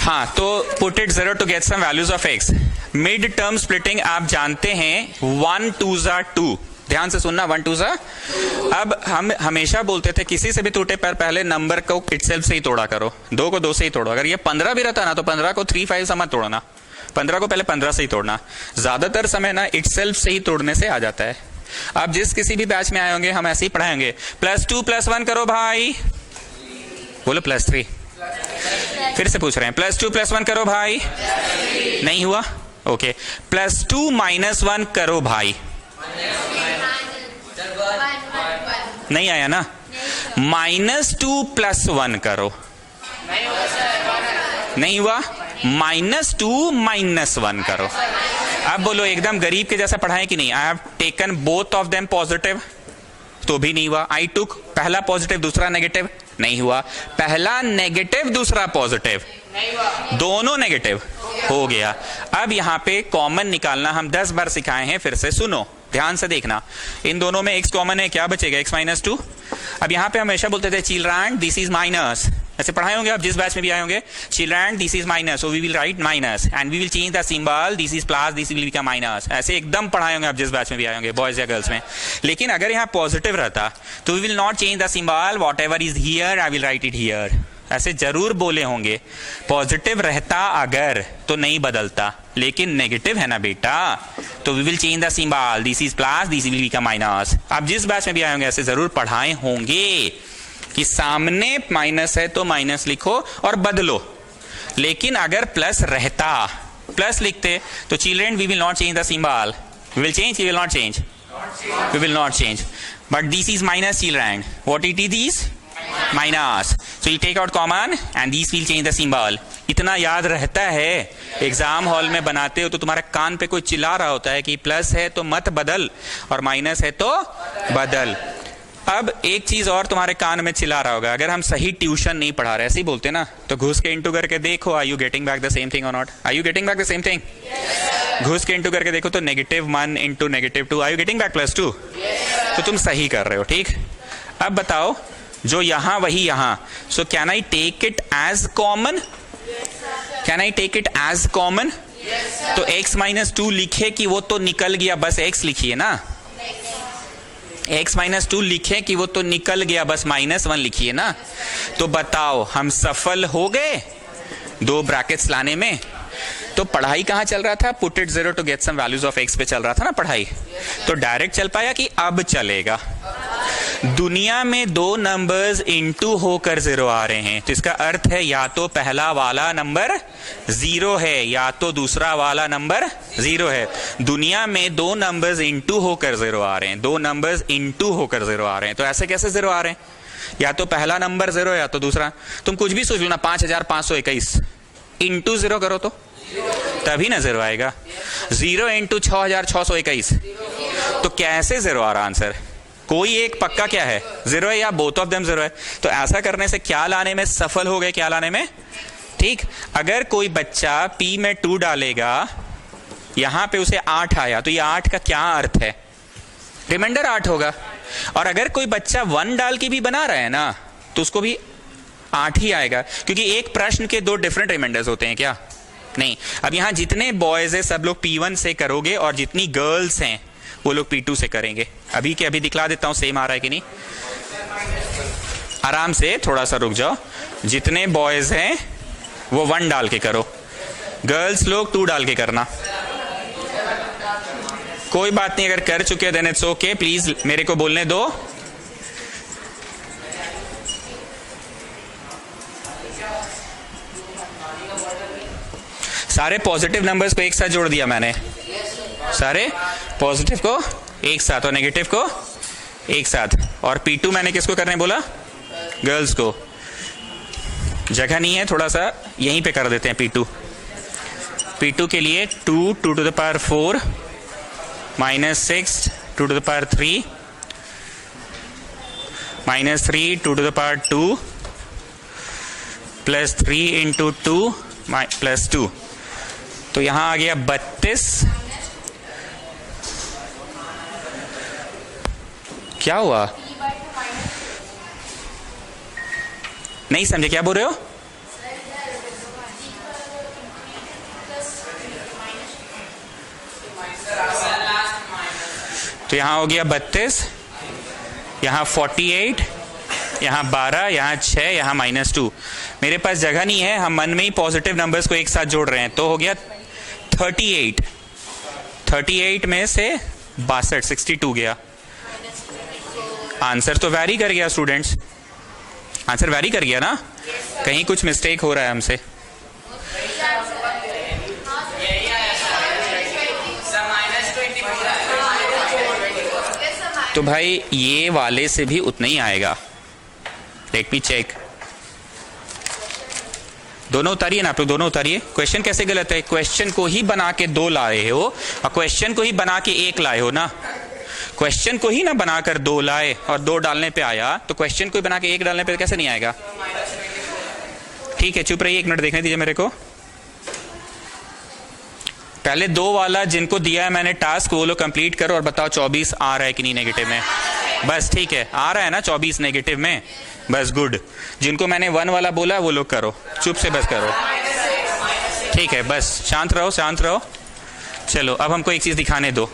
हाँ, तो put it 0 to get some values of x. Mid term splitting आप जानते हैं 1 2 2, ध्यान से सुनना 1 2 अब हम हमेशा बोलते थे किसी से भी टूटे पर पहले नंबर को इटसेल्फ से ही तोड़ा करो, 2 को 2 से ही तोड़ो। अगर ये 15 भी रहता ना तो 15 को 3 5 से मत तोड़ना, 15 को पहले 15 से ही तोड़ना। ज्यादातर समय ना इटसेल्फ से ही तोड़ने से आ जाता है। आप जिस किसी भी बैच में आए होंगे हम ऐसे ही पढ़ाएंगे, +2 +1 करो भाई, बोलो +3। फिर से पूछ रहे हैं +2 +1 करो भाई, नहीं हुआ, ओके। +2 -1 करो भाई, नहीं आया ना। -2 +1 करो, नहीं हुआ। -2 -1 करो। अब बोलो एकदम गरीब के जैसा पढ़ाएं कि नहीं। I have taken both of them positive, तो भी नहीं हुआ। आई टुक पहला पॉजिटिव दूसरा नेगेटिव, नहीं हुआ। पहला नेगेटिव दूसरा पॉजिटिव, दोनों नेगेटिव, हो गया। अब यहां पे कॉमन निकालना हम 10 बार सिखाए हैं, फिर से सुनो ध्यान से देखना। इन दोनों में x कॉमन है, क्या बचेगा x -2। अब यहां पे हमेशा बोलते थे चिल्ड्रन दिस इज माइनस, ऐसे पढ़ाए होंगे आप जिस बैच में भी आए होंगे, children this is minus, so we will write minus and we will change the symbol, this is plus, this will become minus. ऐसे एकदम पढ़ाए होंगे आप जिस बैच में भी आए होंगे, बॉयज या गर्ल्स में। लेकिन अगर यहाँ पॉजिटिव रहता तो we will not change the symbol, whatever is here I will write it here, ऐसे जरूर बोले होंगे। पॉजिटिव रहता अगर तो नहीं बदलता, लेकिन नेगेटिव है ना बेटा, तो we will change the symbol, this is plus, this will become minus. आप जिस बैच में भी आए होंगे ऐसे जरूर पढ़ाए होंगे कि सामने माइनस है तो माइनस लिखो और बदलो। लेकिन अगर प्लस रहता, प्लस लिखते तो children we will not change the symbol, we will change, we will not change, we will not change. But this is minus children, what it is this minus, so you take out common and this will change the symbol. इतना याद रहता है, exam hall में बनाते हो तो तुम्हारे कान पे कोई चिल्ला रहा होता है कि प्लस है तो मत बदल और माइनस है तो बदल। अब एक चीज और तुम्हारे कान में चिल्ला रहा होगा, अगर हम सही ट्यूशन नहीं पढ़ा रहे, ऐसे ही बोलते ना, तो घुस के इंटू करके देखो, are you getting back the same thing और not, are you getting back the same thing. घुस के इंटू करके देखो तो -1 into -2, are you getting back +2, तो तुम सही कर रहे हो, ठीक। अब बताओ जो यहां वही यहां, so can I take it as common, can I take it as common. तो x -2 लिखे कि वो तो निकल गया, बस x लिखिए ना, x -2 लिखे कि वो तो निकल गया, बस -1 लिखिए ना। तो बताओ हम सफल हो गए 2 ब्रैकेट्स लाने में। तो पढ़ाई कहां चल रहा था, put it 0 to get some values of x पे चल रहा था ना पढ़ाई, तो डायरेक्ट चल पाया कि अब चलेगा। दुनिया में 2 नंबर्स इनटू होकर 0 आ रहे हैं, तो इसका अर्थ है या तो पहला वाला नंबर 0 है या तो दूसरा वाला नंबर 0 है। दुनिया में 2 नंबर्स इनटू होकर 0 आ रहे हैं, 2 नंबर्स इनटू होकर 0 आ रहे हैं। तो ऐसे कैसे 0 आ रहे हैं, या तो पहला नंबर 0 है या तो दूसरा। तुम कुछ भी सोच लो ना, 5521 इंटू 0 करो तो तभी ना 0 आएगा। 0 इंटू 6621, तो कैसे 0 आ रहा आंसर। कोई एक पक्का क्या है, 0 है या बोथ ऑफ देम 0 है। तो ऐसा करने से क्या लाने में सफल हो गए, क्या लाने में, ठीक। अगर कोई बच्चा p में 2 डालेगा, यहां पे उसे 8 आया, तो ये 8 का क्या अर्थ है, रिमाइंडर 8 होगा। और अगर कोई बच्चा 1 डाल के भी बना रहा है ना, तो उसको भी 8 ही आएगा, क्योंकि एक प्रश्न के 2 डिफरेंट रिमाइंडर्स होते हैं क्या, नहीं। अब यहां जितने बॉयज है सब लोग P1 से करोगे और जितनी गर्ल्स हैं वो लोग P2 से करेंगे। अभी के अभी दिखला देता हूं सेम आ रहा है कि नहीं, आराम से थोड़ा सा रुक जाओ। जितने बॉयज हैं वो 1 डाल के करो, गर्ल्स लोग 2 डाल के करना। कोई बात नहीं, अगर कर चुके देन इट्स ओके, प्लीज मेरे को बोलने दो। सारे पॉजिटिव नंबर्स को एक साथ जोड़ दिया मैंने, सारे पॉजिटिव को एक साथ और नेगेटिव को एक साथ। और P2 मैंने किसको करने बोला, गर्ल्स को। जगह नहीं है, थोड़ा सा यहीं पे कर देते हैं P2। P2 के लिए 2 2 to the power 4 -6 2 to the power 3 -3 2 to the power 2 +3 into 2 +2, तो यहां आ गया 32। क्या हुआ, नहीं समझे क्या बोल रहे हो, तो यहाँ हो गया 32, यहाँ 48, यहाँ 12, यहाँ 6, यहाँ -2। मेरे पास जगह नहीं है, हम मन में ही पॉजिटिव नंबर्स को एक साथ जोड़ रहे हैं, तो हो गया 38। 38 में से 62, 62 गया। आंसर तो वैरी कर गया स्टूडेंट्स, आंसर वैरी कर गया ना, कहीं कुछ मिस्टेक हो रहा है हमसे। तो भाई ये वाले से भी उतना ही आएगा। Let me check. दोनों उतारिए ना आप लोग, दोनों उतारिए। क्वेश्चन कैसे गलत है? क्वेश्चन को ही बना के 2 लाए हो और क्वेश्चन को ही बना के 1 लाए हो ना। क्वेश्चन को ही ना बनाकर 2 लाए और 2 डालने पे आया, तो क्वेश्चन को ही बना के 1 डालने पे कैसे नहीं आएगा? ठीक है, चुप रहिए, 1 मिनट देखने दीजिए मेरे को। पहले 2 वाला जिनको दिया है मैंने टास्क, वो लोग कंप्लीट करो और बताओ 24 आ रहा है कि नहीं नेगेटिव में। बस ठीक है, आ रहा है ना 24 नेगेटिव में, बस गुड। जिनको मैंने 1 वाला बोला वो लोग करो, चुप से बस करो। ठीक है, बस शांत रहो, शांत रहो। चलो अब हमको एक चीज दिखाने दो।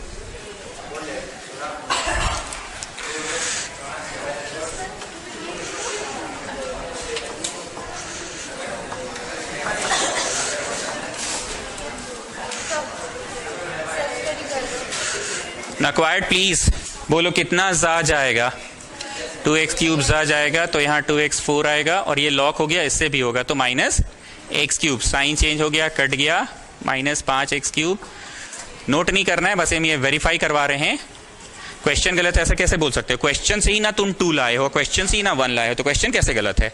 नक्वायर्ड प्लीज बोलो कितना जा जाएगा? 2x क्यूब जा जाएगा, तो यहाँ 2x4 आएगा और ये लॉक हो गया, इससे भी होगा तो -x क्यूब। साइन चेंज हो गया, कट गया, -5x क्यूब। नोट नहीं करना है, बस हम ये वेरीफाई करवा रहे हैं। क्वेश्चन गलत है ऐसा कैसे बोल सकते हो? क्वेश्चन से ही ना तुम 2 लाए हो, क्वेश्चन से ही ना 1 लाए हो, तो क्वेश्चन कैसे गलत है?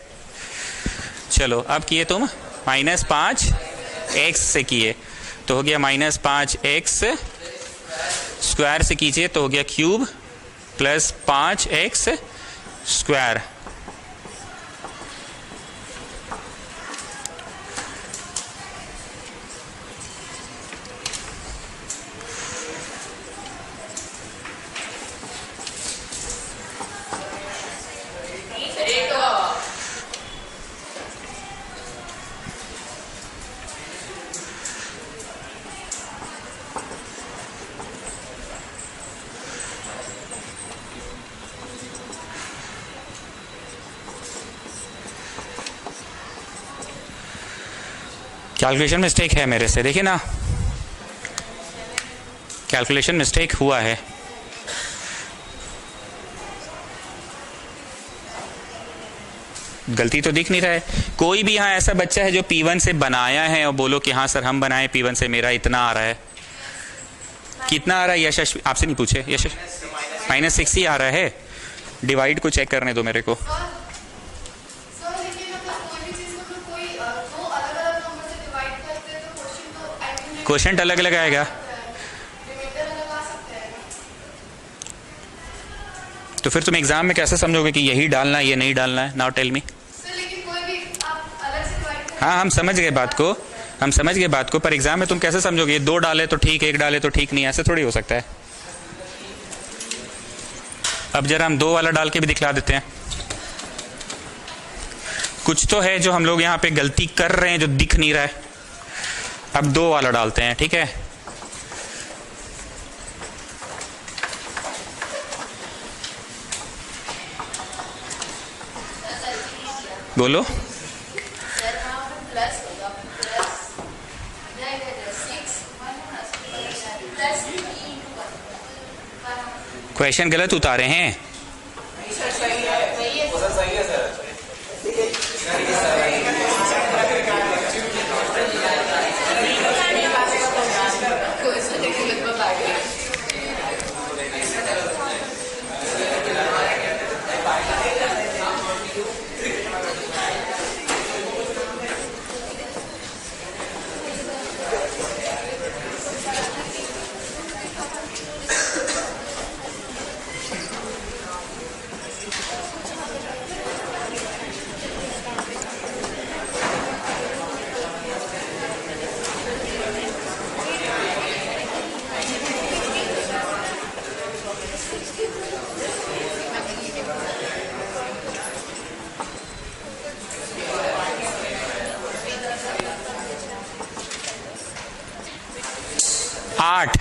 चलो अब किए तुम -5x से किए तो हो गया -5x, स्क्वायर से कीजिए तो हो गया cube plus 5x square. Calculation mistake है मेरे से, देखिए ना, कैलकुलेशन मिस्टेक हुआ है। गलती तो दिख नहीं रहा है। कोई भी यहाँ ऐसा बच्चा है जो P1 से बनाया है और बोलो कि हाँ सर हम बनाए P1 से, मेरा इतना आ रहा है। कितना आ रहा है यशस? आपसे नहीं पूछे यशस? -6 ही आ रहा है। डिवाइड को चेक करने दो मेरे को। क्वेश्चन अलग अलग आएगा, तो फिर तुम एग्जाम में कैसे समझोगे कि यही डालना है ये नहीं डालना है? Now tell me. हाँ हम समझ गए बात को, हम समझ गए बात को, पर एग्जाम में तुम कैसे समझोगे? 2 डाले तो ठीक, 1 डाले तो ठीक नहीं, ऐसे थोड़ी हो सकता है। अब जरा हम 2 वाला डाल के भी दिखला देते हैं। कुछ तो है जो हम लोग यहाँ पे गलती कर रहे हैं जो दिख नहीं रहा है। अब 2 वाला डालते हैं, ठीक है? बोलो। क्वेश्चन गलत उतारे हैं।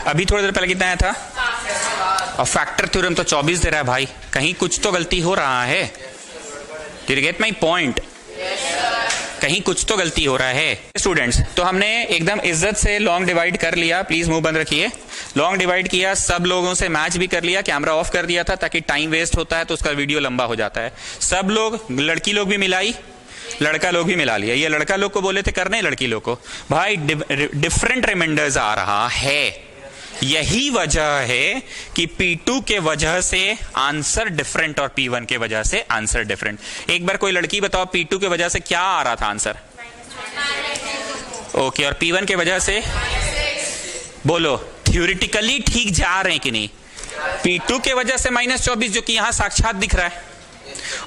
अभी थोड़ी देर पहले कितना आया था? और फैक्टर थ्योरम तो 24 दे रहा है भाई, कहीं कुछ तो गलती हो रहा है। Did you get my point? कहीं कुछ तो गलती हो रहा है। स्टूडेंट्स, तो हमने एकदम इज्जत से लॉन्ग डिवाइड कर लिया, प्लीज मुंह बंद रखिए। लॉन्ग डिवाइड किया, सब लोगों से मैच भी कर लिया, कैमरा ऑफ कर दिया था ताकि टाइम वेस्ट होता है तो उसका वीडियो लंबा हो जाता है। सब लोग, लड़की लोग भी मिलाई, लड़का लोग भी मिला लिया। ये लड़का लोग को बोले थे करने, लड़की लोग को भाई डिफरेंट रिमाइंडर्स आ रहा है। यही वजह है कि P2 के वजह से आंसर डिफरेंट और P1 के वजह से आंसर डिफरेंट। एक बार कोई लड़की बताओ P2 के वजह से क्या आ रहा था आंसर? ओके, और P1 के वजह से बोलो, थ्योरेटिकली ठीक जा रहे हैं कि नहीं? P2 के वजह से -24 जो कि यहां साक्षात दिख रहा है,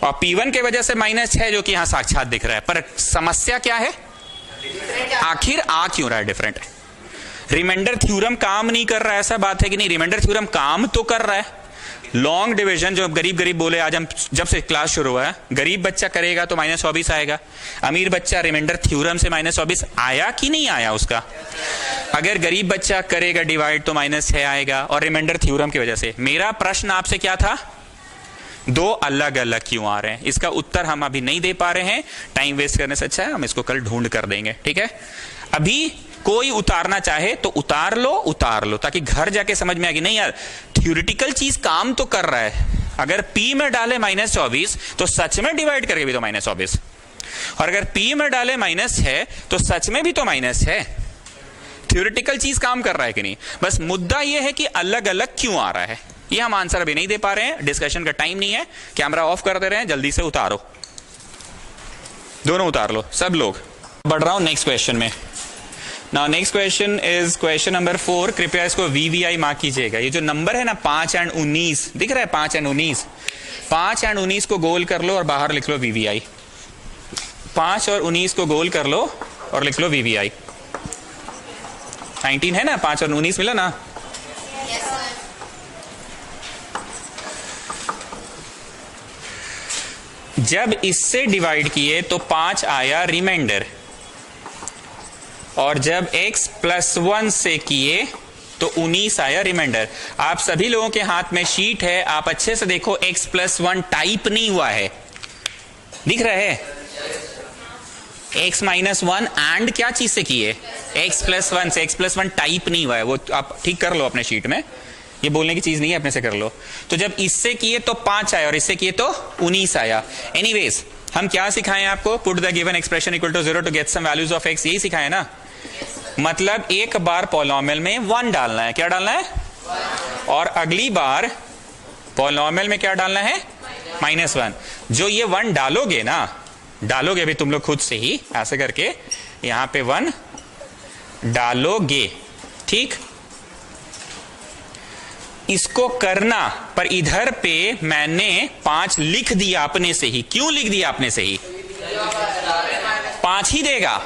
और P1 के वजह से -6 जो कि यहां साक्षात दिख रहा है। पर समस्या क्या है? आखिर आ क्यों रहा है डिफरेंट? रिमाइंडर थ्योरम काम नहीं कर रहा है, ऐसा बात है कि नहीं? रिमाइंडर थ्योरम काम तो कर रहा है। लॉन्ग डिवीजन जो गरीब गरीब बोले, आज हम जब से क्लास शुरू हुआ है, गरीब बच्चा करेगा तो -24 आएगा, अमीर बच्चा रिमाइंडर थ्योरम से -24 आया कि नहीं आया उसका? अगर गरीब बच्चा करेगा डिवाइड तो -6 आएगा, और रिमाइंडर थ्योरम की वजह से। मेरा प्रश्न आपसे क्या था? दो अलग अलग क्यों आ रहे हैं? इसका उत्तर हम अभी नहीं दे पा रहे हैं, टाइम वेस्ट करने से अच्छा है हम इसको कल ढूंढ कर देंगे, ठीक है? अभी कोई उतारना चाहे तो उतार लो ताकि घर जाके समझ में आएगी। नहीं यार, थ्योरेटिकल चीज काम तो कर रहा है। अगर P में डाले -24 तो सच में डिवाइड करके भी तो -24, और अगर P में डाले -6 तो सच में भी तो माइनस है। थ्योरेटिकल चीज काम कर रहा है कि नहीं? बस मुद्दा यह है कि अलग अलग क्यों आ रहा है, ये हम आंसर अभी नहीं दे पा रहे हैं, डिस्कशन का टाइम नहीं है। कैमरा ऑफ कर दे रहे हैं, जल्दी से उतारो, दोनों उतार लो सब लोग। बढ़ रहा हूं नेक्स्ट क्वेश्चन में। Now next question is question number 4। कृपया इसको VVI मार्क कीजिएगा। ये जो नंबर है ना 5 और 19 दिख रहा है, 5 और 19, 5 और 19 को गोल कर लो और बाहर लिख लो VVI। 5 और 19 को गोल कर लो और लिख लो VVI। 19 है ना, 5 और 19 मिला ना? जब इससे डिवाइड किए तो 5 आया रिमाइंडर, और जब x +1 से किए तो 19 आया रिमाइंडर। आप सभी लोगों के हाथ में शीट है, आप अच्छे से देखो, x +1 टाइप नहीं हुआ है, दिख रहा है? x -1 एंड क्या चीज से किए? x +1 से। x +1 टाइप नहीं हुआ है, वो आप ठीक कर लो अपने शीट में, ये बोलने की चीज नहीं है, अपने से कर लो। तो जब इससे किए तो 5 आया और इससे किए तो 19 आया। एनीवेज, हम क्या सिखाएं आपको? Put the given expression equal to 0 to get some values of x, यही सिखाएं ना? मतलब एक बार पॉलिनॉमियल में 1 डालना है, क्या डालना है? और अगली बार पॉलिनॉमियल में क्या डालना है? -1। जो ये 1 डालोगे ना, डालोगे भी तुम लोग खुद से ही ऐसे करके, यहां पे 1 डालोगे, ठीक? इसको करना, पर इधर पे मैंने 5 लिख दिया अपने से ही। क्यों लिख दिया अपने से ही? 5 ही देगा,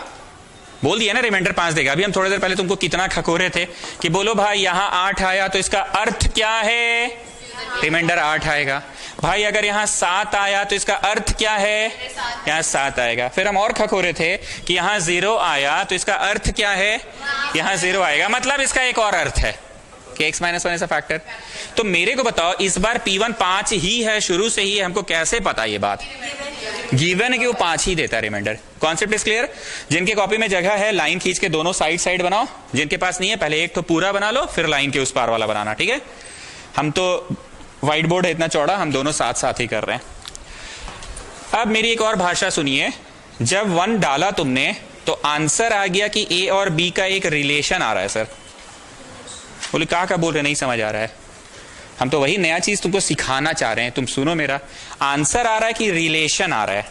बोल दिया ना रिमाइंडर 5 देगा। अभी हम थोड़ी देर पहले तुमको कितना खकोरे थे कि बोलो भाई यहां 8 आया तो इसका अर्थ क्या है? रिमाइंडर 8 आएगा। भाई अगर यहां 7 आया तो इसका अर्थ क्या है? यहां 7 आएगा। फिर हम और खकोरे थे कि यहां 0 आया तो इसका अर्थ क्या है? यहां 0 आएगा। मतलब इसका एक और अर्थ है कि x -1 इज अ फैक्टर। तो मेरे को बताओ, इस बार P1 5 ही है, शुरू से ही है, हमको कैसे पता ये बात? गिवन है कि वो 5 ही देता है रिमाइंडर। Concept is clear? जिनके कॉपी में जगह है लाइन खींच के दोनों साइड बनाओ, जिनके पास नहीं है पहले एक तो पूरा बना लो, फिर लाइन के उस पार वाला बनाना, ठीक है? हम तो व्हाइट बोर्ड है इतना चौड़ा, हम दोनों साथ साथ ही कर रहे हैं। अब मेरी एक और भाषा सुनिए। जब 1 डाला तुमने तो आंसर आ गया कि A और B का एक रिलेशन आ रहा है। सर बोले क्या बोल रहे, नहीं समझ आ रहा है? हम तो वही नया चीज तुमको सिखाना चाह रहे हैं, तुम सुनो मेरा। आंसर आ रहा है कि रिलेशन आ रहा है,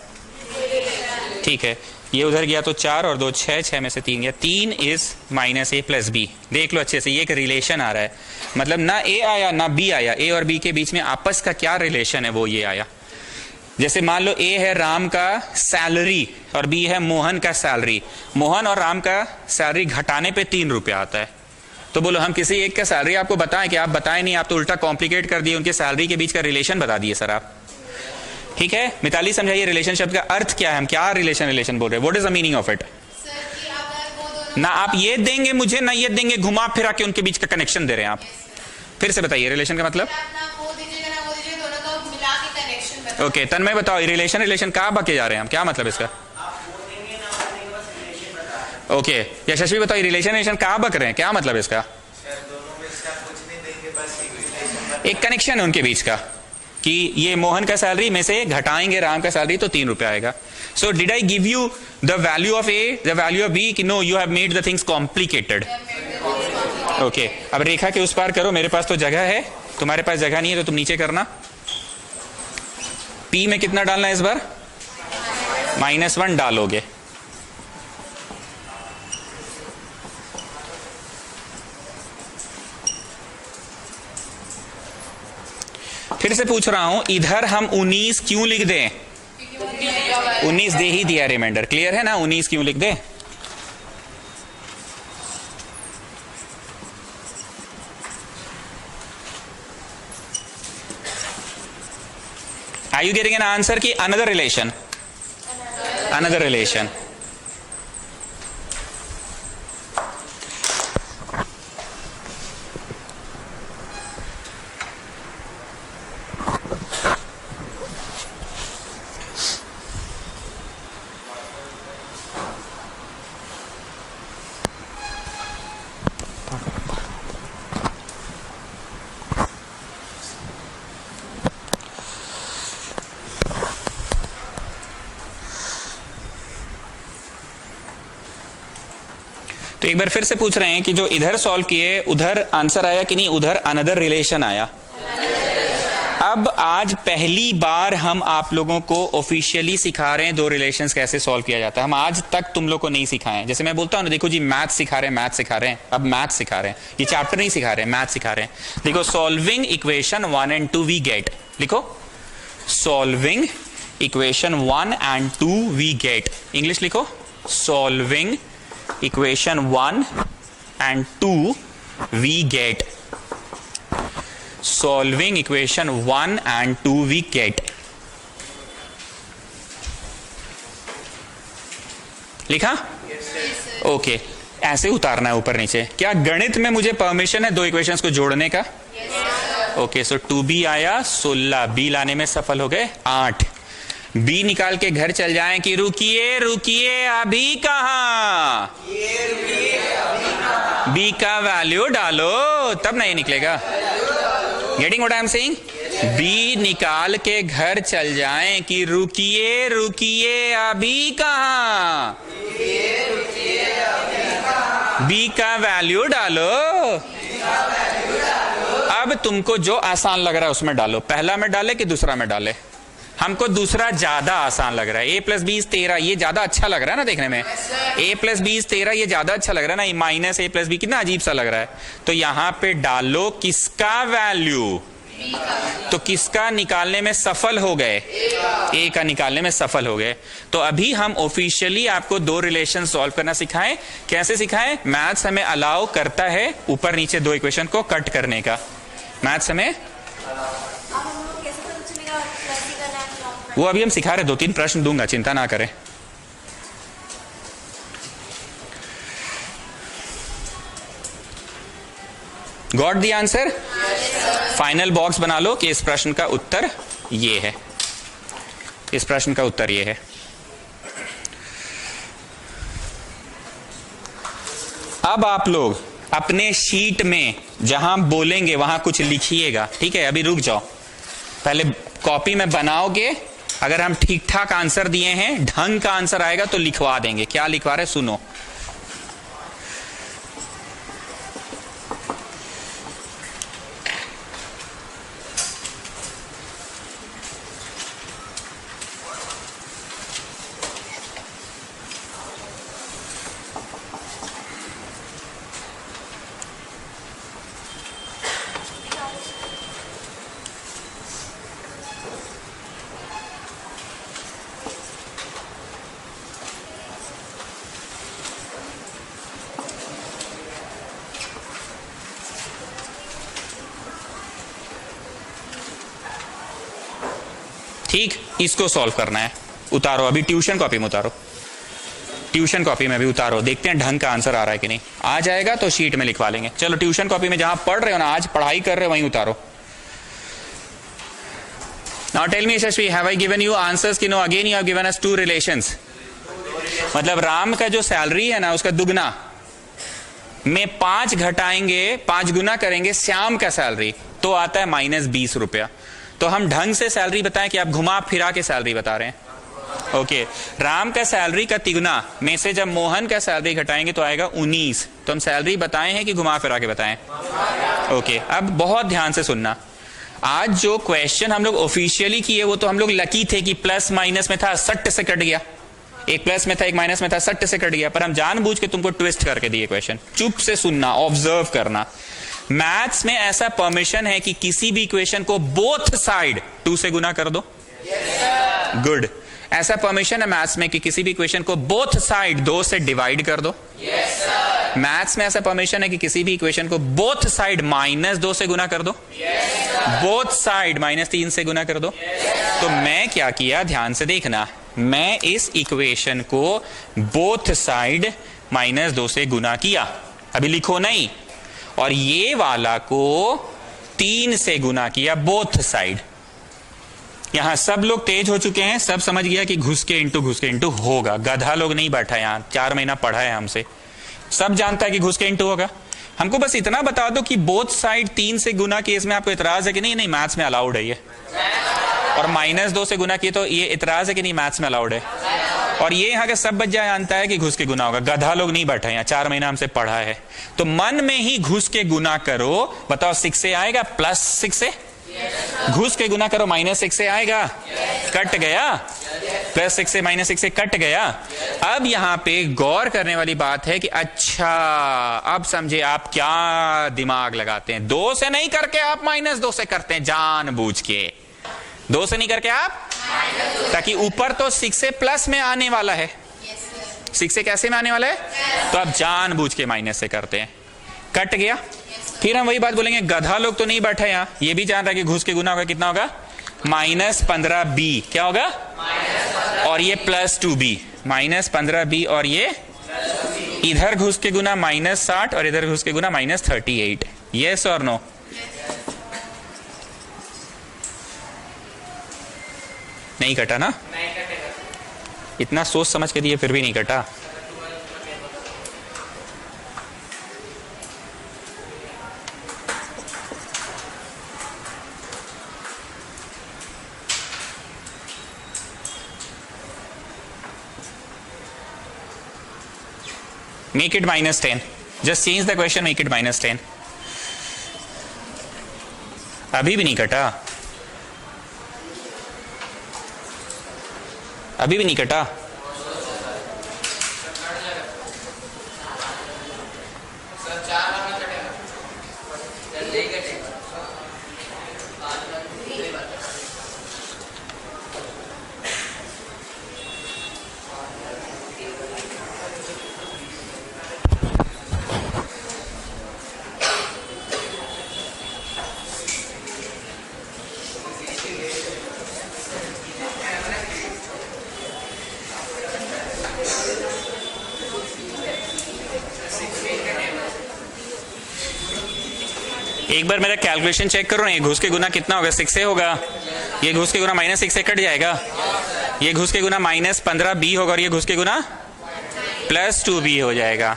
ठीक है? ये उधर गया तो 4 और 2 6, 6 में से 3 गया, 3 इज -a + b। देख लो अच्छे से, ये एक रिलेशन आ रहा है। मतलब ना A आया ना B आया, A और B के बीच में आपस का क्या रिलेशन है वो ये आया। जैसे मान लो A है राम का सैलरी और B है मोहन का सैलरी। मोहन और राम का सैलरी घटाने पे 3 रुपया आता है। तो बोलो हम किसी एक का सैलरी आपको बताएं कि आप बताएं नहीं, आप तो उल्टा कॉम्प्लिकेट कर दिए, उनके सैलरी के बीच का रिलेशन बता दिए सर आप, ठीक है? मिताली समझाइए रिलेशन शब्द का अर्थ क्या है, हम क्या रिलेशन बोल रहे हैं? What is the meaning of it? ना आप ये देंगे मुझे ना ये देंगे, घुमा फिरा के उनके बीच का कनेक्शन दे रहे हैं आप। फिर से बताइए रिलेशन का मतलब। अपना वो दीजिएगा ना वो दीजिएगा, दोनों का मिला के कनेक्शन बताओ। ओके तन्मय बताओ, रिलेशन कहाँ बके जा रहे हैं हम, क्या मतलब इसका? ओके यशस्वी बताओ, रिलेशन कहाँ बक रहे हैं, क्या मतलब इसका? एक कनेक्शन है उनके बीच का कि ये मोहन का सैलरी में से घटाएंगे राम का सैलरी तो 3 रुपया आएगा. So did I give you the value of A, the value of B? कि no, you have made the things complicated. Okay अब रेखा के उस पार करो, मेरे पास तो जगह है, तुम्हारे पास जगह नहीं है तो तुम नीचे करना. पी में कितना डालना है इस बार? -1 डालोगे. फिर से पूछ रहा हूं, इधर हम 19 क्यों लिख दें? 19 दे ही दिया रिमाइंडर, क्लियर है ना? 19 क्यों लिख दें? Are you getting an answer कि another relation? Another relation. तो एक बार फिर से पूछ रहे हैं कि जो इधर सॉल्व किए उधर आंसर आया कि नहीं, उधर अनदर रिलेशन आया. अब आज पहली बार हम आप लोगों को ऑफिशियली सिखा रहे हैं दो रिलेशंस कैसे सॉल्व किया जाता है. हम आज तक तुम लोग को नहीं सिखाए हैं. जैसे मैं बोलता हूं ना, देखो जी मैथ सिखा रहे हैं, अब मैथ सिखा रहे हैं, ये चैप्टर नहीं सिखा रहे हैं, मैथ सिखा रहे हैं. देखो solving equation 1 and 2 we get. लिखो solving equation 1 and 2 we get. English लिखो solving equation 1 and 2 we get. Solving equation 1 and 2 we get. लिखा? ओके ऐसे उतारना है ऊपर नीचे. क्या गणित में मुझे परमिशन है दो इक्वेशंस को जोड़ने का? ओके सो 2b आया 16, b लाने में सफल हो गए 8. बी निकाल के घर चल जाएं कि रुकिए रुकिए अभी कहां? बी का वैल्यू डालो तब नहीं निकलेगा. Getting what I am saying? B निकाल के घर चल जाएं कि रुकिए रुकिए अभी कहां? बी का वैल्यू डालो. अब तुमको जो आसान लग रहा है उसमें डालो. पहला में डाले कि दूसरा में डाले? हमको दूसरा ज्यादा आसान लग रहा है. a + b = 13 ये ज्यादा अच्छा लग रहा है ना देखने में. a + b = 13 ये ज्यादा अच्छा लग रहा है ना. -a + b कितना अजीब सा लग रहा है. तो यहां पे डालो किसका वैल्यू? तो किसका निकालने में सफल हो गए? a का निकालने में सफल हो गए. तो अभी हम ऑफिशियली आपको दो रिलेशन सॉल्व करना सिखाएं. कैसे सिखाएं? मैथ्स हमें अलाउ करता है ऊपर नीचे दो इक्वेशन को कट करने का. मैथ्स हमें वो अभी हम सिखा रहे. 2-3 प्रश्न दूंगा, चिंता ना करें. Got the answer? Final box बना लो कि इस प्रश्न का उत्तर ये है. इस प्रश्न का उत्तर ये है. अब आप लोग अपने शीट में जहां बोलेंगे वहां कुछ लिखिएगा. ठीक है अभी रुक जाओ, पहले कॉपी में बनाओगे. अगर हम ठीक ठाक आंसर दिए हैं, ढंग का आंसर आएगा तो लिखवा देंगे. क्या लिखवा रहे सुनो. ठीक इसको सॉल्व करना है. उतारो अभी ट्यूशन कॉपी में उतारो. ट्यूशन कॉपी में भी उतारो, देखते हैं ढंग का आंसर आ रहा है कि नहीं। आ जाएगा तो शीट में लिखवा लेंगे। चलो ट्यूशन कॉपी में जहां पढ़ रहे हो ना, आज पढ़ाई कर रहे हो, वहीं उतारो। Now tell me Yashasvi, have I given you answers कि no? Again you have given us two relations. मतलब राम का जो सैलरी है ना, उसका दुगना में 5 घटाएंगे, 5 गुना करेंगे श्याम का सैलरी, तो आता है -20 रुपया। तो हम ढंग से सैलरी बताएं कि आप घुमा फिरा के सैलरी बता रहे हैं? ओके, राम का सैलरी का तिगुना में से जब मोहन का सैलरी घटाएंगे तो आएगा 19। तो हम सैलरी बताए हैं कि घुमा फिरा के बताएं? ओके, अब बहुत ध्यान से सुनना। आज जो क्वेश्चन हम लोग ऑफिशियली किए वो तो हम लोग लकी थे कि प्लस माइनस में था, सट से कट गया। एक प्लस में था, एक माइनस में था, सट से कट गया। पर हम जानबूझ के तुमको ट्विस्ट करके दिए क्वेश्चन। चुप से सुनना, ऑब्जर्व करना। मैथ्स में ऐसा परमिशन है कि किसी भी इक्वेशन को बोथ साइड 2 से गुना कर दो। गुड। ऐसा परमिशन है मैथ्स में कि किसी भी इक्वेशन को बोथ साइड 2 से डिवाइड कर दो। मैथ्स में ऐसा परमिशन है कि किसी भी इक्वेशन को बोथ साइड -2 से गुना कर दो। बोथ साइड -3 से गुना कर दो। तो मैं क्या किया, ध्यान से देखना। मैं इस इक्वेशन को बोथ साइड -2 से गुना किया, अभी लिखो नहीं। और ये वाला को 3 से गुना किया, बोथ साइड। यहां सब लोग तेज हो चुके हैं, सब समझ गया कि घुस के इंटू होगा। गधा लोग नहीं बैठा यहां, 4 महीना पढ़ा है हमसे, सब जानता है कि घुस के इंटू होगा। हमको बस इतना बता दो कि बोथ साइड 3 से गुना किए, इसमें आपको इतराज है कि नहीं? नहीं, मैथ्स में अलाउड है ये। और -2 से गुना किए तो ये इतराज है कि नहीं? मैथ्स में अलाउड है। और ये यहाँ का सब बच्चा जानता है कि घुस के गुना होगा। गधा लोग नहीं बैठा यहाँ, 4 महीना हमसे पढ़ा है। तो मन में ही घुस के गुना करो। बताओ 6 से आएगा +6 से? घुस के गुना करो, -6 से आएगा? कट गया। +6 से -6 से कट गया। अब यहां पे गौर करने वाली बात है कि अच्छा, अब समझे आप क्या दिमाग लगाते हैं। 2 से नहीं करके आप -2 से करते हैं जानबूझ के। 2 से नहीं करके आप, ताकि ऊपर तो 6 से प्लस में आने वाला है। 6 से कैसे में आने वाला है? तो आप जानबूझ के माइनस से करते हैं। कट गया। फिर हम वही बात बोलेंगे, गधा लोग तो नहीं बैठा यहां, ये भी जान रहा है कि घुस के गुना होगा। कितना होगा? -15b। क्या होगा? और ये +2b, -15b। और ये इधर घुस के गुना -60 और इधर घुस के गुना -38। यस और नो? नहीं कटा ना? इतना सोच समझ के दिए फिर भी नहीं कटा। Make it -10. Just change the question, make it -10. अभी भी नहीं कटा? अभी भी नहीं कटा? एक बार मेरा कैलकुलेशन चेक करो ना। ये घुस के गुना कितना होगा? 6 से होगा। ये घुस के गुना -6 से कट जाएगा। ये घुस के गुना -15b होगा और ये घुस के गुना +2b हो जाएगा।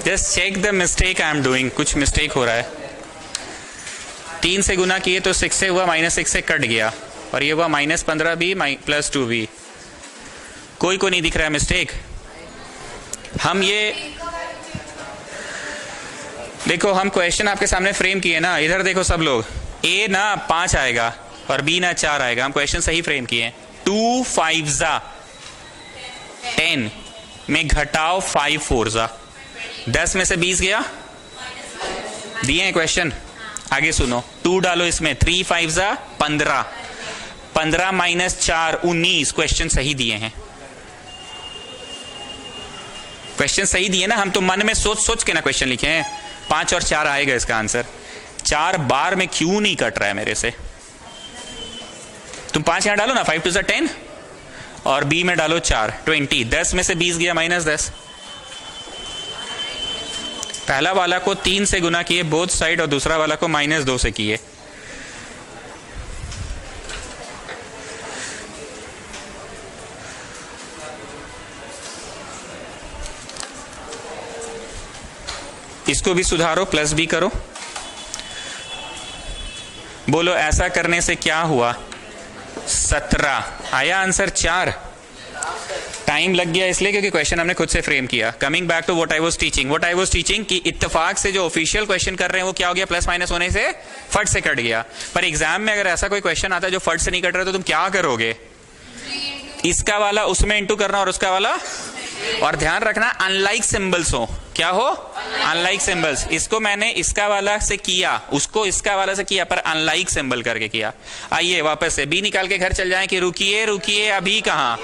Just check the mistake I am doing. कुछ मिस्टेक हो रहा है। 3 से गुना किए तो 6 से हुआ, -6 से कट गया और ये हुआ -15b +2b। कोई को नहीं दिख रहा है मिस्टेक? हम ये देखो, हम क्वेश्चन आपके सामने फ्रेम किए ना। इधर देखो सब लोग, A ना 5 आएगा और B ना 4 आएगा। हम क्वेश्चन सही फ्रेम किए। 2 5 10 में घटाओ 5 4 10 में से 20 गया। दिए हैं क्वेश्चन, आगे सुनो। 2 डालो इसमें, 3 5 15, 15 -4 19। क्वेश्चन सही दिए हैं। क्वेश्चन सही दिए ना, हम तो मन में सोच सोच के ना क्वेश्चन लिखे हैं। 5 और 4 आएगा इसका आंसर। 4 बार में क्यों नहीं कट रहा है मेरे से? तुम 5 यहां डालो ना, 5 2 10 और बी में डालो 4, 20। 10 में से 20 गया -10। पहला वाला को 3 से गुना किए बोथ साइड और दूसरा वाला को -2 से किए। इसको भी सुधारो, प्लस भी करो। बोलो ऐसा करने से क्या हुआ? 17 आया आंसर। 4 टाइम लग गया इसलिए क्योंकि क्वेश्चन हमने खुद से फ्रेम किया। Coming back to what I was teaching कि इत्तेफाक से जो ऑफिशियल क्वेश्चन कर रहे हैं वो क्या हो गया? प्लस माइनस होने से फट से कट गया। पर एग्जाम में अगर ऐसा कोई क्वेश्चन आता है जो फट से नहीं कट रहा तो तुम क्या करोगे? इसका वाला उसमें इंटू करना और उसका वाला, और ध्यान रखना अनलाइक सिंबल्स हो। क्या हो? Unlike symbols. इसको मैंने इसका वाला से किया, उसको इसका वाला से किया, पर अनलाइक सिंबल करके किया। आइए वापस से बी निकाल के घर चल जाएं कि रुकिए रुकिए अभी कहां।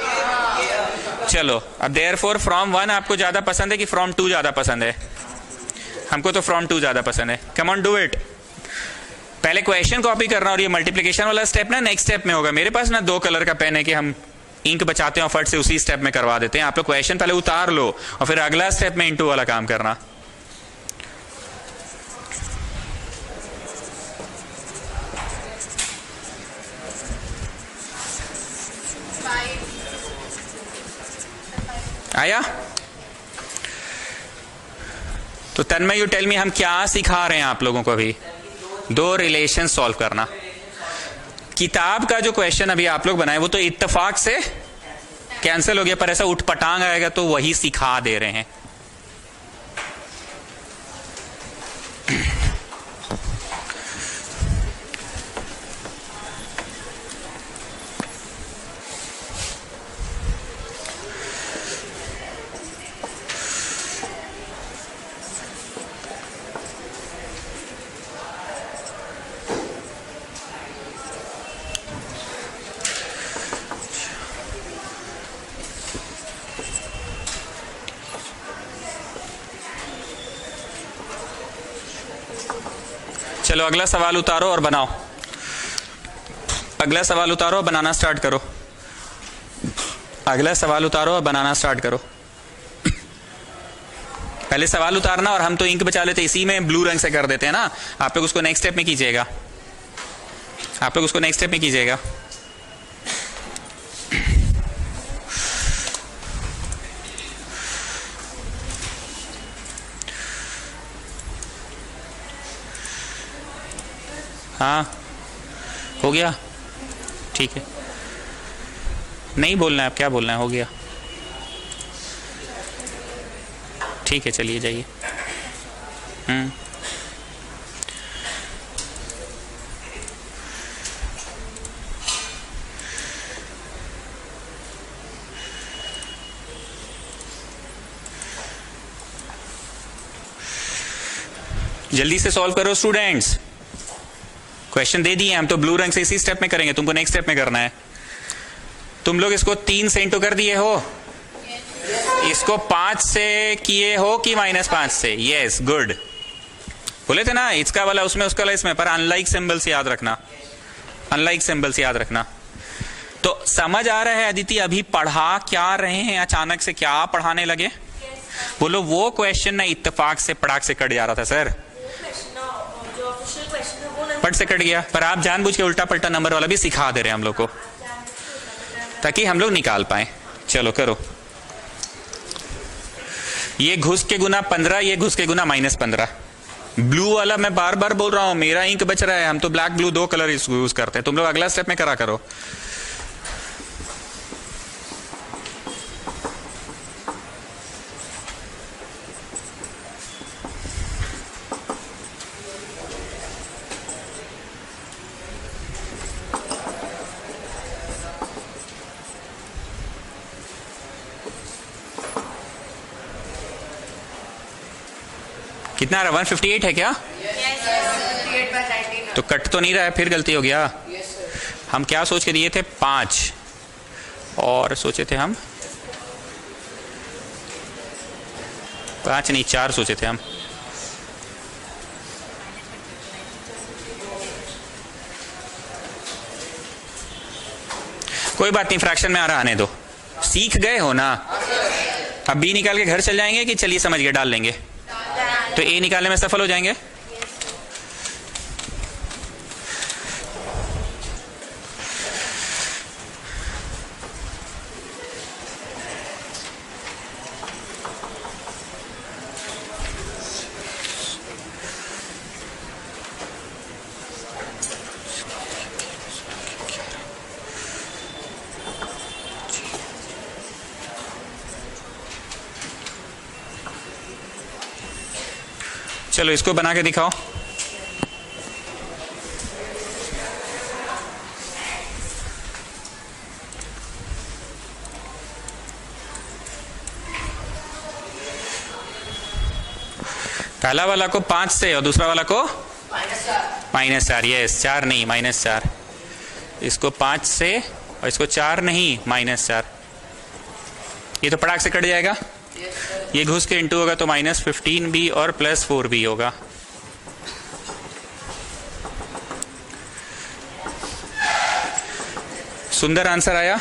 चलो अब देयरफॉर फ्रॉम 1 आपको ज्यादा पसंद है कि फ्रॉम 2 ज्यादा पसंद है? हमको तो फ्रॉम 2 ज्यादा पसंद है। Come on do it. पहले क्वेश्चन कॉपी करना और ये मल्टीप्लीकेशन वाला स्टेप ना नेक्स्ट स्टेप में होगा। मेरे पास ना 2 कलर का पेन है कि हम इंक बचाते हैं और फट से उसी स्टेप में करवा देते हैं। आप लोग क्वेश्चन पहले उतार लो और फिर अगला स्टेप में इंटू वाला काम करना। आया? तो तन्मय यू टेल मी हम क्या सिखा रहे हैं आप लोगों को? अभी 2 रिलेशन सॉल्व करना। किताब का जो क्वेश्चन अभी आप लोग बनाए वो तो इत्तेफाक से कैंसिल हो गया, पर ऐसा उठपटांग आएगा तो वही सिखा दे रहे हैं। चलो अगला सवाल उतारो और बनाओ। अगला सवाल उतारो और बनाना स्टार्ट करो। अगला सवाल उतारो और बनाना स्टार्ट करो। पहले सवाल उतारना और हम तो इंक बचा लेते, इसी में ब्लू रंग से कर देते हैं ना। आप लोग उसको नेक्स्ट स्टेप में कीजिएगा। आप लोग उसको नेक्स्ट स्टेप में कीजिएगा। हाँ हो गया, ठीक है। नहीं बोलना है, आप क्या बोलना है? हो गया, ठीक है, चलिए जाइए। जल्दी से सॉल्व करो स्टूडेंट्स। क्वेश्चन दे दिए हम तो ब्लू रंग से इसी स्टेप में करेंगे, तुमको नेक्स्ट स्टेप में करना है। तुम लोग इसको 3 से इंटू कर दिए हो, इसको 5 से किए हो कि -5 से? Yes, good. बोले थे ना इसका वाला उसमें उसका वाला इसमें, पर अनलाइक सिंबल्स याद रखना, अनलाइक सिंबल्स याद रखना। तो समझ आ रहा है अदिति अभी पढ़ा क्या रहे हैं? अचानक से क्या पढ़ाने लगे? बोलो वो क्वेश्चन ना इत्तेफाक से पड़ाक से कट जा रहा था सर, पट से कट गया, पर आप जानबूझ के उल्टा पलटा नंबर वाला भी सिखा दे रहे हैं हम लोग को ताकि हम लोग निकाल पाए। चलो करो। ये घुस के गुना 15, ये घुस के गुना -15। ब्लू वाला मैं बार बार बोल रहा हूं, मेरा इंक बच रहा है, हम तो ब्लैक ब्लू 2 कलर यूज करते हैं। तुम लोग अगला स्टेप में करा करो। कितना रहा? 158 है क्या? तो कट तो नहीं रहा है, फिर गलती हो गया। हम क्या सोच के दिए थे? 5 और सोचे थे हम 5 नहीं 4 सोचे थे हम। कोई बात नहीं, फ्रैक्शन में आ रहा, आने दो, सीख गए हो ना। अब बी निकाल के घर चल जाएंगे कि चलिए समझ गए डाल लेंगे? तो ए निकालने में सफल हो जाएंगे। चलो इसको बना के दिखाओ। पहला वाला को 5 से और दूसरा वाला को -4। यस, 4 नहीं -4। इसको 5 से और इसको 4 नहीं -4। ये तो पटाख से कट जाएगा। ये घुस के इंटू होगा तो -15 भी और +4 भी होगा। सुंदर आंसर आया।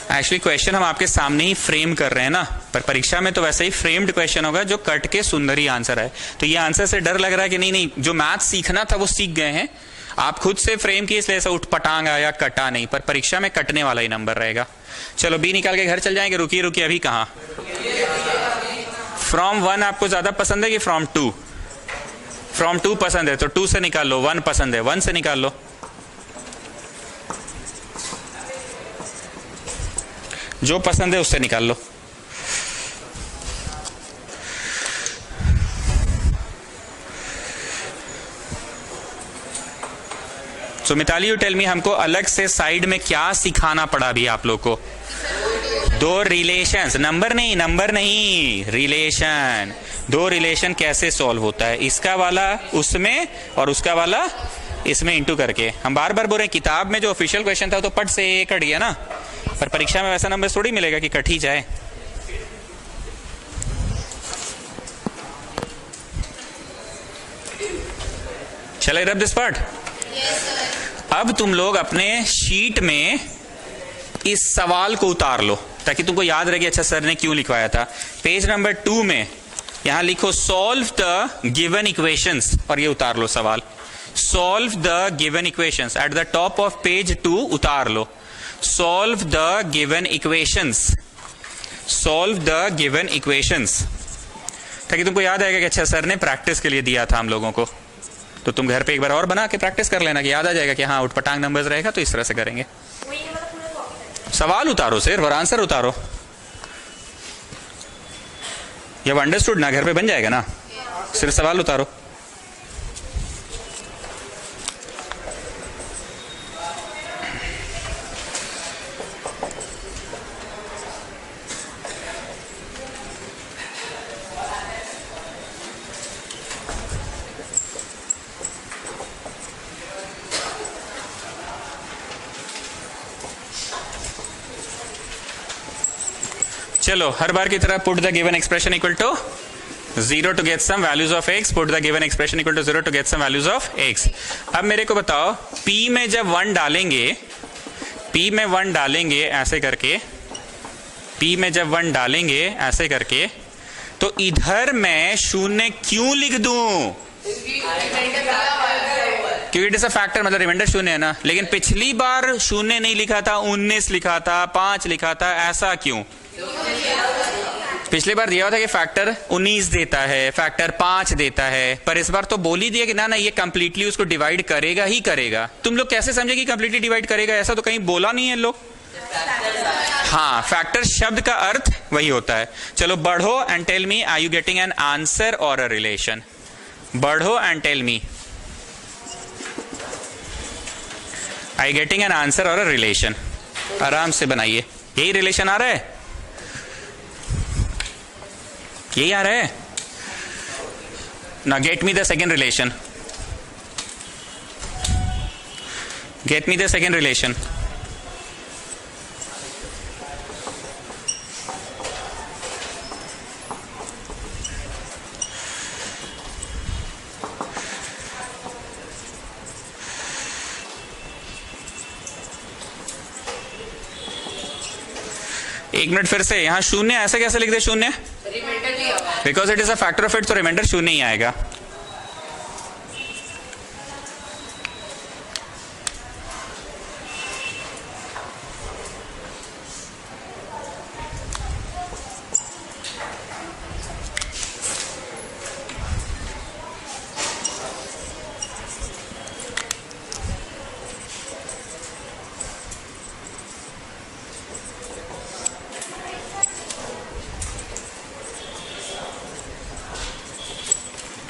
एक्चुअली क्वेश्चन हम आपके सामने ही फ्रेम कर रहे हैं ना, पर परीक्षा में तो वैसे ही फ्रेम्ड क्वेश्चन होगा जो कट के सुंदर ही आंसर है। तो ये आंसर से डर लग रहा है कि नहीं, जो मैथ सीखना था वो सीख गए हैं, आप खुद से फ्रेम किए इसलिए ऐसा उठपटांग आया, कटा नहीं, पर परीक्षा में कटने वाला ही नंबर रहेगा। चलो बी निकाल के घर चल जाएंगे। रुकिए रुकिए, अभी कहां? फ्रॉम 1 आपको ज्यादा पसंद है कि फ्रॉम 2? फ्रॉम 2 पसंद है तो 2 से निकाल लो। 1 पसंद है, 1 से निकाल लो। जो पसंद है उससे निकाल लो। सो मिताली, यू टेल मी, हमको अलग से साइड में क्या सिखाना पड़ा अभी आप लोग को? 2 रिलेशंस, नंबर नहीं, रिलेशन। 2 रिलेशन कैसे सॉल्व होता है, इसका वाला उसमें और उसका वाला इसमें इंटू करके। हम बार बार बोल रहे हैं, किताब में जो ऑफिशियल क्वेश्चन था तो पट से कट गया ना, पर परीक्षा में वैसा नंबर थोड़ी मिलेगा कि कट ही जाए। Shall I rub this part? अब तुम लोग अपने शीट में इस सवाल को उतार लो ताकि तुमको याद रहे कि अच्छा सर ने क्यों लिखवाया था। पेज नंबर 2 में यहां लिखो सॉल्व द गिवन इक्वेशंस, और ये उतार लो सवाल। Solve the given equations at the top of page 2 उतार लो। Solve the given equations, solve the given equations, ताकि तुमको याद आएगा कि अच्छा सर ने प्रैक्टिस के लिए दिया था हम लोगों को। तो तुम घर पे एक बार और बना के प्रैक्टिस कर लेना कि याद आ जाएगा कि हाँ उठपटांग नंबर्स रहेगा तो इस तरह से करेंगे। सवाल उतारो सिर्फ और आंसर उतारो। ये अंडरस्टूड ना, घर पे बन जाएगा ना, सिर्फ सवाल उतारो। चलो हर बार की तरह put the given expression equal to 0 to get some values of x, put the given expression equal to 0 to get some values of x। अब मेरे को बताओ, p में जब 1 डालेंगे, p में 1 डालेंगे ऐसे करके, p में जब 1 डालेंगे ऐसे करके, तो इधर मैं 0 क्यों लिख दूं? क्योंकि इट इज अ फैक्टर, मतलब रिमाइंडर 0 है ना। लेकिन पिछली बार 0 नहीं लिखा था, 19 लिखा था, 5 लिखा था, ऐसा क्यों? पिछली बार दिया हुआ था कि फैक्टर 19 देता है, फैक्टर 5 देता है, पर इस बार तो बोल ही दिया कि ना ये कंप्लीटली उसको डिवाइड करेगा ही करेगा। तुम लोग कैसे समझे कि कंप्लीटली डिवाइड करेगा? ऐसा तो कहीं बोला नहीं है लोग। हाँ, फैक्टर शब्द का अर्थ वही होता है। चलो बढ़ो and tell me, are you getting an answer or a relation? बढ़ो and tell me, are you getting an answer or a relation? आराम से बनाइए। यही रिलेशन आ रहा है, यही आ रहा है ना। Get me the second relation, get me the second relation. एक मिनट फिर से, यहाँ शून्य ऐसे कैसे लिख दे शून्य? रिमाइंडर भी होगा। Because it is a factor of it, तो रिमाइंडर शून्य ही आएगा।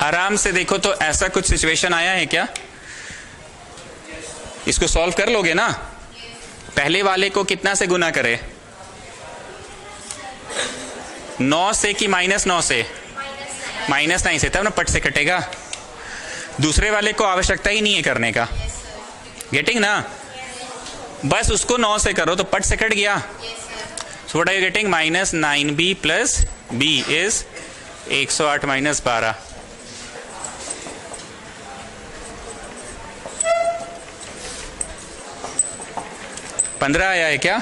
आराम से देखो तो ऐसा कुछ सिचुएशन आया है क्या? इसको सॉल्व कर लोगे ना? पहले वाले को कितना से गुना करे? 9 से कि -9 से? -9 से, तब ना पट से कटेगा। दूसरे वाले को आवश्यकता ही नहीं है करने का। गेटिंग ना? बस उसको 9 से करो तो पट से कट गया। So what are you getting? -9b plus b is 108 - 12। 15 आया है क्या?